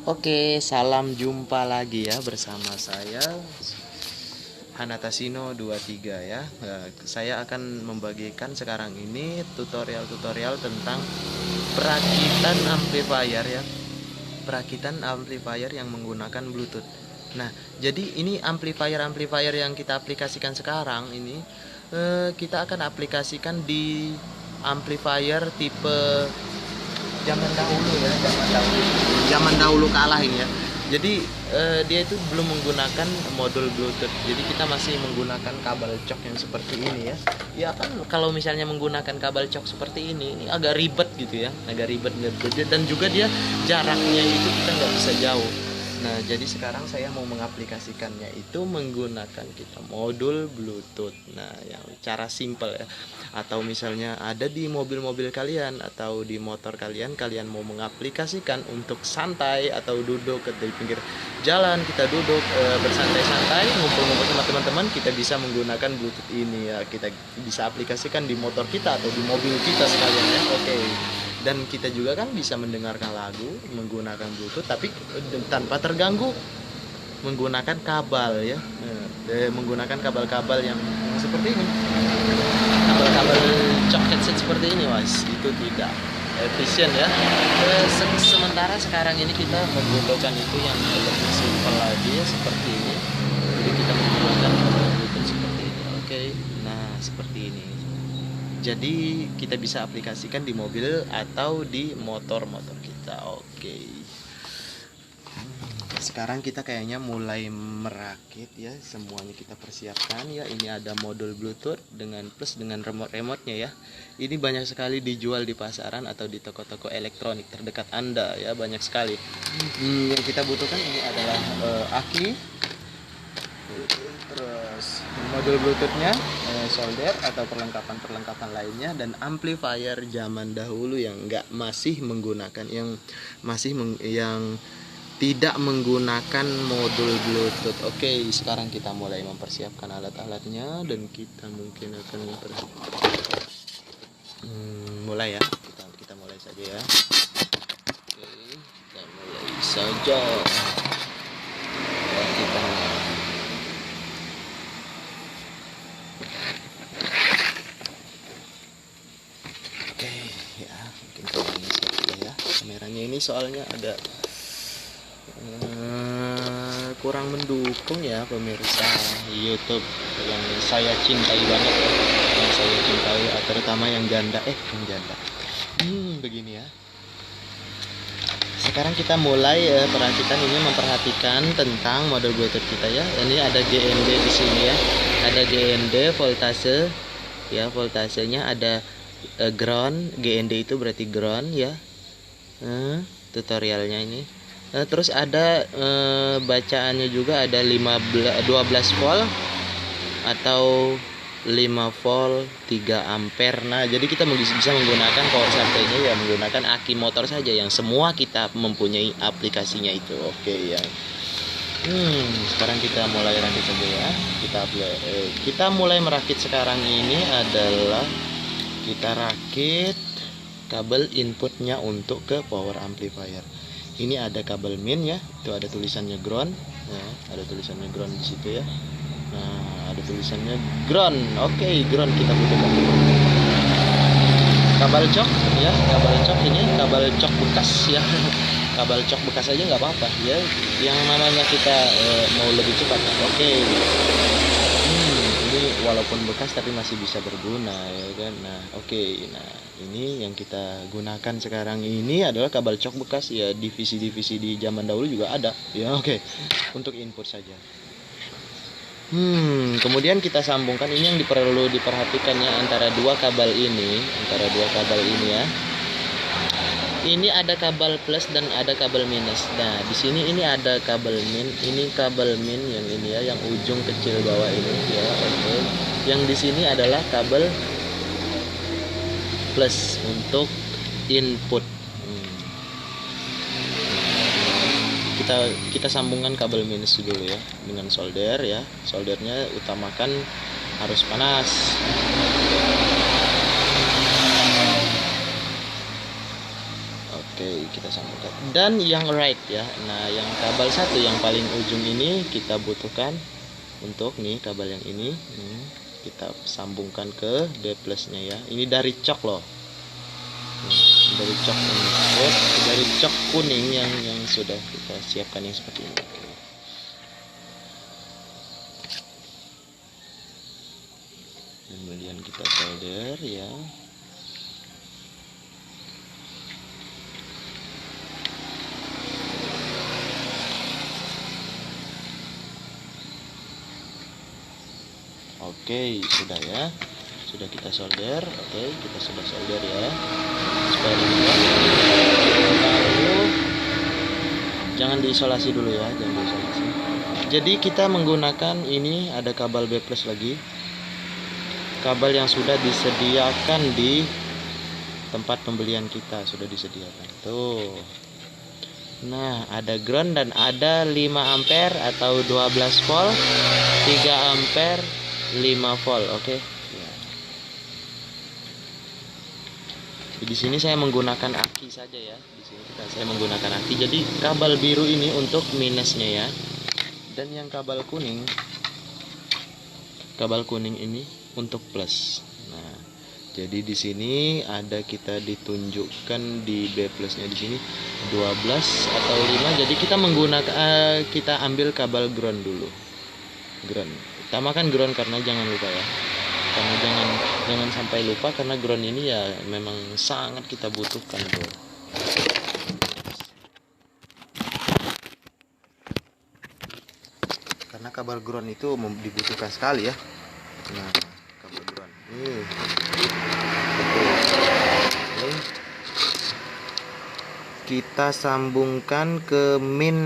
Oke, salam jumpa lagi ya bersama saya Hanatasino 23 ya. Saya akan membagikan sekarang ini tutorial-tutorial tentang perakitan amplifier ya. Perakitan amplifier yang menggunakan Bluetooth. Nah, jadi ini amplifier yang kita aplikasikan sekarang ini kita akan aplikasikan di amplifier tipe zaman dahulu ya, zaman dahulu kalah ini ya. Jadi dia itu belum menggunakan modul Bluetooth, jadi kita masih menggunakan kabel cok yang seperti ini ya. Ya kan kalau misalnya menggunakan kabel cok seperti ini agak ribet gitu ya, agak ribet dan juga dia jaraknya itu kita nggak bisa jauh. Nah, jadi sekarang saya mau mengaplikasikannya itu menggunakan kita modul Bluetooth. Nah, yang cara simple ya. Atau misalnya ada di mobil-mobil kalian atau di motor kalian mau mengaplikasikan untuk santai atau duduk di pinggir jalan, kita duduk bersantai-santai, ngumpul-ngumpul sama teman-teman, kita bisa menggunakan Bluetooth ini ya. Kita bisa aplikasikan di motor kita atau di mobil kita sekalian ya. Oke. Dan kita juga kan bisa mendengarkan lagu menggunakan Bluetooth tapi tanpa terganggu menggunakan kabel ya, menggunakan kabel-kabel yang seperti ini, kabel-kabel cok headset seperti ini was, itu tidak efisien ya. Sementara sekarang ini kita menggunakan itu yang lebih simpel lagi ya, seperti ini. Jadi kita menggunakan kabel Bluetooth seperti ini. Oke, nah seperti ini. Jadi kita bisa aplikasikan di mobil atau di motor-motor kita. Oke. Sekarang kita kayaknya mulai merakit ya, semuanya kita persiapkan ya. Ini ada modul Bluetooth dengan plus dengan remote-nya ya. Ini banyak sekali dijual di pasaran atau di toko-toko elektronik terdekat Anda ya, banyak sekali. Yang kita butuhkan ini adalah aki, terus modul Bluetoothnya, solder atau perlengkapan lainnya, dan amplifier zaman dahulu yang masih menggunakan yang tidak menggunakan modul Bluetooth. Oke, sekarang kita mulai mempersiapkan alat-alatnya dan kita mungkin akan mulai ya. Kita mulai saja ya. Oke, kita mulai saja. Kita kameranya ini soalnya ada kurang mendukung ya pemirsa YouTube yang saya cintai banget ya. Yang saya cintai terutama yang janda begini ya. Sekarang kita mulai memperhatikan tentang model Bluetooth kita ya. Ini ada GND di sini ya. Ada GND voltase ya, voltasenya ada ground. GND itu berarti ground ya. Tutorialnya ini. Terus ada bacaannya juga, ada 12 volt atau 5 volt 3 ampere. Nah, jadi kita bisa menggunakan power supply-nya ya, menggunakan aki motor saja yang semua kita mempunyai aplikasinya itu. Oke ya. Sekarang kita mulai rakit saja ya. Kita mulai merakit sekarang ini adalah kita rakit kabel inputnya untuk ke power amplifier. Ini ada kabel min ya, itu ada tulisannya ground ya, ada tulisannya ground di situ ya. Nah, ada tulisannya ground. Oke, ground kita butuhkan kabel cok ya, kabel cok ini kabel cok bekas ya. Kabel cok bekas aja nggak apa-apa ya, yang namanya kita mau lebih cepat. Oke. Ini walaupun bekas tapi masih bisa berguna ya kan. Nah, oke. Nah, ini yang kita gunakan sekarang ini adalah kabel cok bekas ya, divisi-divisi di zaman dahulu juga ada ya. Oke. Untuk input saja. Kemudian kita sambungkan ini yang perlu diperhatikannya antara dua kabel ini ya. Ini ada kabel plus dan ada kabel minus. Nah, di sini ini ada kabel min. Ini kabel min yang ini ya, yang ujung kecil bawah ini ya. Oke. Yang di sini adalah kabel plus untuk input. Kita sambungkan kabel minus dulu ya dengan solder ya. Soldernya utamakan harus panas. Oke, kita sambungkan. Dan yang right ya. Nah, yang kabel satu yang paling ujung ini kita butuhkan untuk nih kabel yang ini. Kita sambungkan ke B plusnya ya. Ini dari cok loh. Dari cok ini. Dari cok kuning yang sudah kita siapkan yang seperti ini. Kemudian kita solder ya. Oke, sudah ya. Sudah kita solder. Oke, kita sudah solder ya. Supaya lalu jangan diisolasi dulu ya, jangan diisolasi. Jadi kita menggunakan ini ada kabel B plus lagi. Kabel yang sudah disediakan di tempat pembelian kita, sudah disediakan. Tuh. Nah, ada ground dan ada 5 ampere atau 12 volt, 3 ampere, 5 volt, oke. Ya. Di sini saya menggunakan aki saja ya. Di sini saya menggunakan aki. Jadi kabel biru ini untuk minusnya ya. Dan yang kabel kuning ini untuk plus. Nah, jadi di sini ada kita ditunjukkan di B plusnya di sini 12 atau 5. Jadi kita menggunakan kita ambil kabel ground dulu. Ground. Utamakan ground karena jangan lupa ya. Karena jangan sampai lupa karena ground ini ya memang sangat kita butuhkan tuh. Karena kabel ground itu dibutuhkan sekali ya. Nah, kabel ground ini kita sambungkan ke min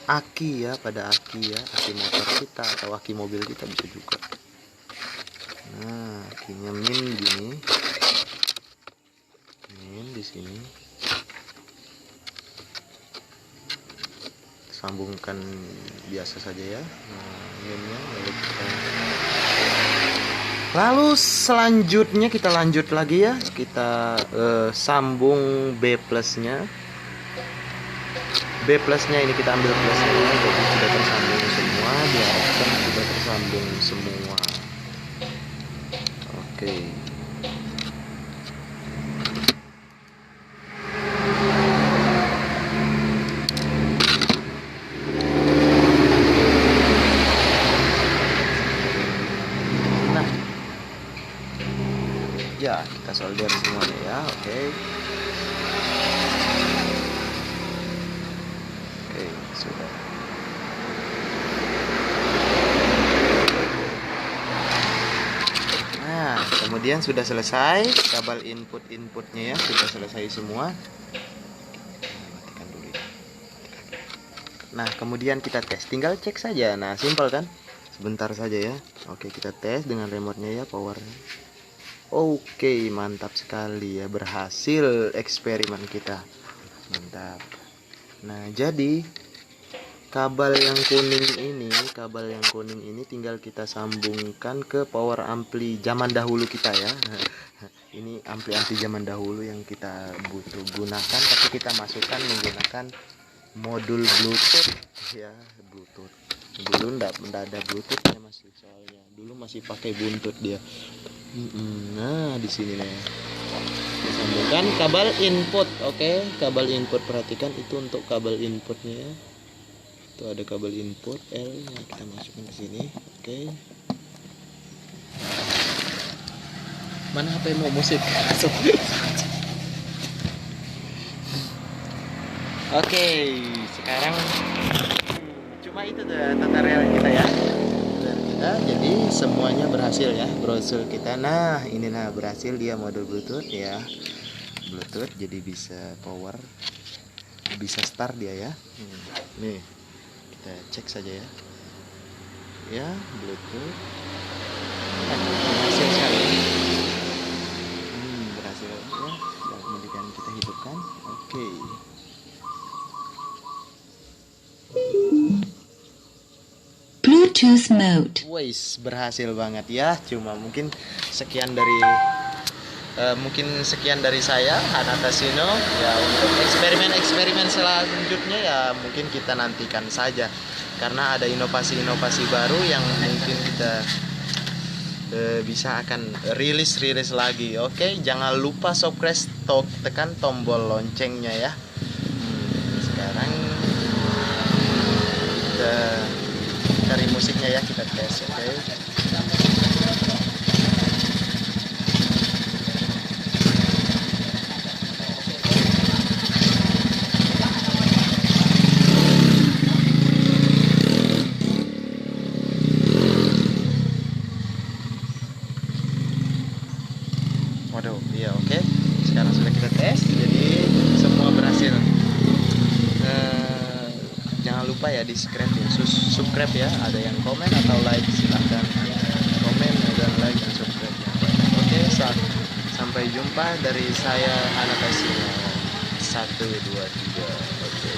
aki ya, pada aki ya, aki motor kita atau aki mobil kita bisa juga. Nah, akinya min gini, min di sini, sambungkan biasa saja ya. Nah, minnya lalu selanjutnya kita lanjut lagi ya, kita sambung B plusnya. B plusnya ini kita ambil plusnya, jadi sudah tersambung semua, diharapkan sudah tersambung semua. Oke. Ya, kita solder semuanya ya. Oke, sudah. Nah, kemudian sudah selesai kabel inputnya ya, sudah selesai semua. Matikan dulu ya. Nah, kemudian kita tes, tinggal cek saja. Nah, simpel kan, sebentar saja ya. Oke, kita tes dengan remote-nya ya, powernya. Oke, mantap sekali ya, berhasil eksperimen kita, mantap. Nah, jadi kabel yang kuning ini tinggal kita sambungkan ke power ampli zaman dahulu kita ya. Ini ampli zaman dahulu yang kita gunakan, tapi kita masukkan menggunakan modul Bluetooth ya, Bluetooth. Dulu ndak ada Bluetoothnya masih, soalnya dulu masih pakai buntut dia. Nah, di sini nih disambungkan kabel input. Oke, kabel input, perhatikan itu untuk kabel inputnya ya. Itu ada kabel input L yang kita masukkan ke sini. Oke. Mana HP mau musik? Oke, sekarang cuma itu tutorial kita ya. Jadi semuanya berhasil ya, browser kita. Nah, ini nah berhasil dia modul Bluetooth ya. Bluetooth jadi bisa power, bisa start dia ya. Nih, kita cek saja ya. Ya, Bluetooth. Berhasil sekali. Berhasil ya. Kemudian kita hidupkan. Oke. Bluetooth mode. Wais, berhasil banget ya. Cuma mungkin sekian dari Mungkin sekian dari saya, Hanata Sino. Ya, untuk eksperimen-eksperimen selanjutnya ya mungkin kita nantikan saja, karena ada inovasi-inovasi baru yang mungkin kita bisa akan rilis lagi. Oke, jangan lupa subscribe, tekan tombol loncengnya ya. Sekarang kita cari musiknya ya, kita tes. Oke. Waduh, iya, oke. Sekarang sudah kita tes, jadi semua berhasil. Jangan lupa ya di subscribe ya. Ada yang komen atau like, silahkan komen dan like dan subscribe. Oke, sampai jumpa dari saya, Hanata Sino. 1, 2, 3. Oke.